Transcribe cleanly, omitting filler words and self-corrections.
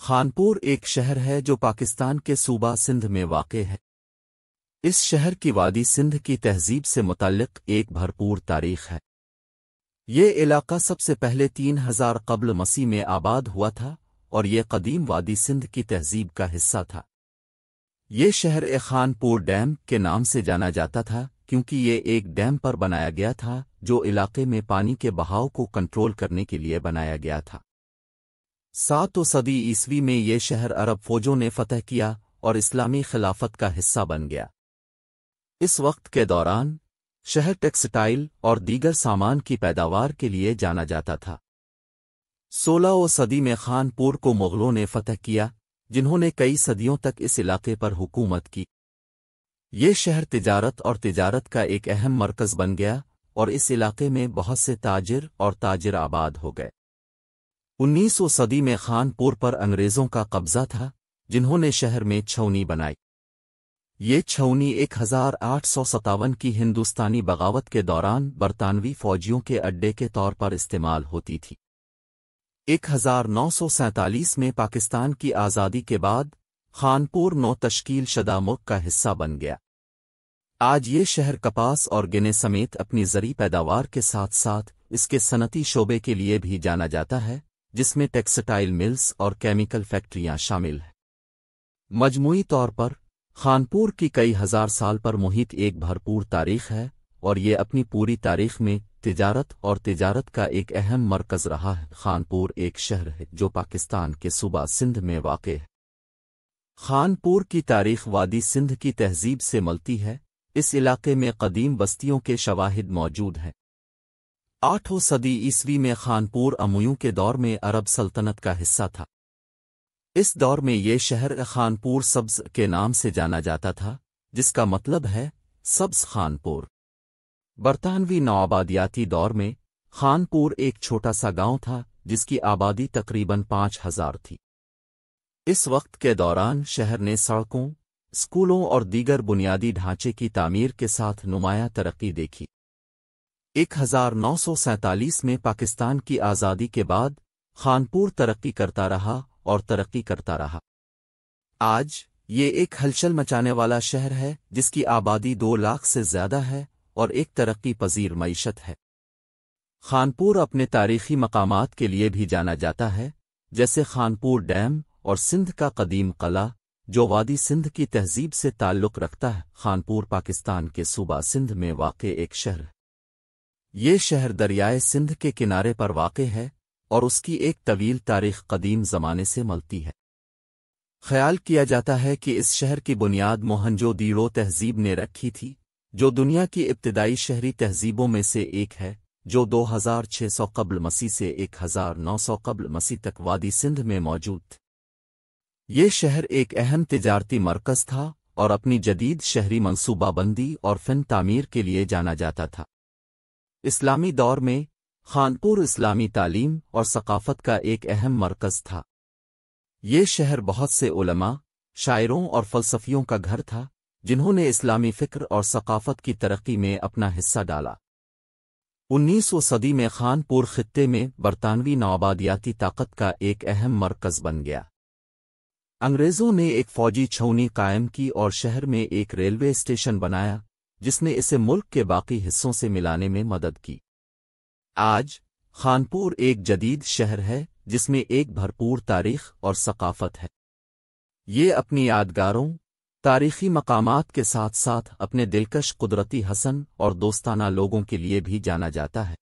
خانپور ایک شہر ہے جو پاکستان کے صوبہ سندھ میں واقع ہے۔ اس شہر کی وادی سندھ کی تہذیب سے متعلق ایک بھرپور تاریخ ہے۔ یہ علاقہ سب سے پہلے 3000 قبل مسیح میں آباد ہوا تھا اور یہ قدیم وادی سندھ کی تہذیب کا حصہ تھا۔ یہ شہر خانپور ڈیم کے نام سے جانا جاتا تھا کیونکہ یہ ایک ڈیم پر بنایا گیا تھا جو علاقے میں پانی کے بہاؤ کو کنٹرول کرنے کے لیے بنایا گیا تھا۔ 7 صدی عیسوی میں یہ شہر عرب فوجوں نے فتح کیا اور اسلامی خلافت کا حصہ بن گیا۔ اس وقت کے دوران شہر ٹیکسٹائل اور دیگر سامان کی پیداوار کے لیے جانا جاتا تھا۔ 16 صدی میں خانپور کو مغلوں نے فتح کیا جنہوں نے کئی صدیوں تک اس علاقے پر حکومت کی۔ یہ شہر تجارت کا ایک اہم مرکز بن گیا اور اس علاقے میں بہت سے تاجر اور تاجر آباد ہو گئے۔ 19 صدی میں خانپور پر انگریزوں کا قبضہ تھا جنہوں نے شہر میں چھاؤنی بنائی۔ یہ چھاؤنی 1857 کی ہندوستانی بغاوت کے دوران برطانوی فوجیوں کے اڈے کے طور پر استعمال ہوتی تھی۔ 1947 میں پاکستان کی آزادی کے بعد خانپور نو تشکیل شدہ ملک کا حصہ بن گیا۔ آج یہ شہر کپاس اور گنے سمیت اپنی زرعی پیداوار کے ساتھ ساتھ اس کے صنعتی شعبے کے لیے بھی جانا جاتا ہے جس میں ٹیکسٹائل ملز اور کیمیکل فیکٹریاں شامل ہیں۔ مجموعی طور پر خانپور کی کئی ہزار سال پر محیط ایک بھرپور تاریخ ہے اور یہ اپنی پوری تاریخ میں تجارت کا ایک اہم مرکز رہا ہے۔ خانپور ایک شہر ہے جو پاکستان کے صوبہ سندھ میں واقع ہے۔ خانپور کی تاریخ وادی سندھ کی تہذیب سے ملتی ہے۔ اس علاقے میں قدیم بستیوں کے شواہد موجود ہیں۔ 8 صدی عیسوی میں خانپور امویوں کے دور میں عرب سلطنت کا حصہ تھا۔ اس دور میں یہ شہر خانپور سبز کے نام سے جانا جاتا تھا جس کا مطلب ہے سبز خانپور۔ برطانوی نوآبادیاتی دور میں خانپور ایک چھوٹا سا گاؤں تھا جس کی آبادی تقریباً 5000 تھی۔ اس وقت کے دوران شہر نے سڑکوں، اسکولوں اور دیگر بنیادی ڈھانچے کی تعمیر کے ساتھ نمایاں ترقی دیکھی۔ 1947 میں پاکستان کی آزادی کے بعد خانپور ترقی کرتا رہا۔ آج یہ ایک ہلچل مچانے والا شہر ہے جس کی آبادی 2 لاکھ سے زیادہ ہے اور ایک ترقی پذیر معیشت ہے۔ خانپور اپنے تاریخی مقامات کے لیے بھی جانا جاتا ہے جیسے خانپور ڈیم اور سندھ کا قدیم قلعہ جو وادی سندھ کی تہذیب سے تعلق رکھتا ہے۔ خانپور پاکستان کے صوبہ سندھ میں واقع ایک شہر ہے۔ یہ شہر دریائے سندھ کے کنارے پر واقع ہے اور اس کی ایک طویل تاریخ قدیم زمانے سے ملتی ہے۔ خیال کیا جاتا ہے کہ اس شہر کی بنیاد موہنجو دیڑو تہذیب نے رکھی تھی جو دنیا کی ابتدائی شہری تہذیبوں میں سے ایک ہے جو 2600 قبل مسیح سے 1900 قبل مسیح تک وادی سندھ میں موجود تھی۔ یہ شہر ایک اہم تجارتی مرکز تھا اور اپنی جدید شہری منصوبہ بندی اور فن تعمیر کے لیے جانا جاتا تھا۔ اسلامی دور میں خانپور اسلامی تعلیم اور ثقافت کا ایک اہم مرکز تھا۔ یہ شہر بہت سے علماء، شاعروں اور فلسفیوں کا گھر تھا جنہوں نے اسلامی فکر اور ثقافت کی ترقی میں اپنا حصہ ڈالا۔ 19 صدی میں خانپور خطے میں برطانوی نوآبادیاتی طاقت کا ایک اہم مرکز بن گیا۔ انگریزوں نے ایک فوجی چھاؤنی قائم کی اور شہر میں ایک ریلوے اسٹیشن بنایا جس نے اسے ملک کے باقی حصوں سے ملانے میں مدد کی۔ آج خانپور ایک جدید شہر ہے جس میں ایک بھرپور تاریخ اور ثقافت ہے۔ یہ اپنی یادگاروں، تاریخی مقامات کے ساتھ ساتھ اپنے دلکش قدرتی حسن اور دوستانہ لوگوں کے لیے بھی جانا جاتا ہے۔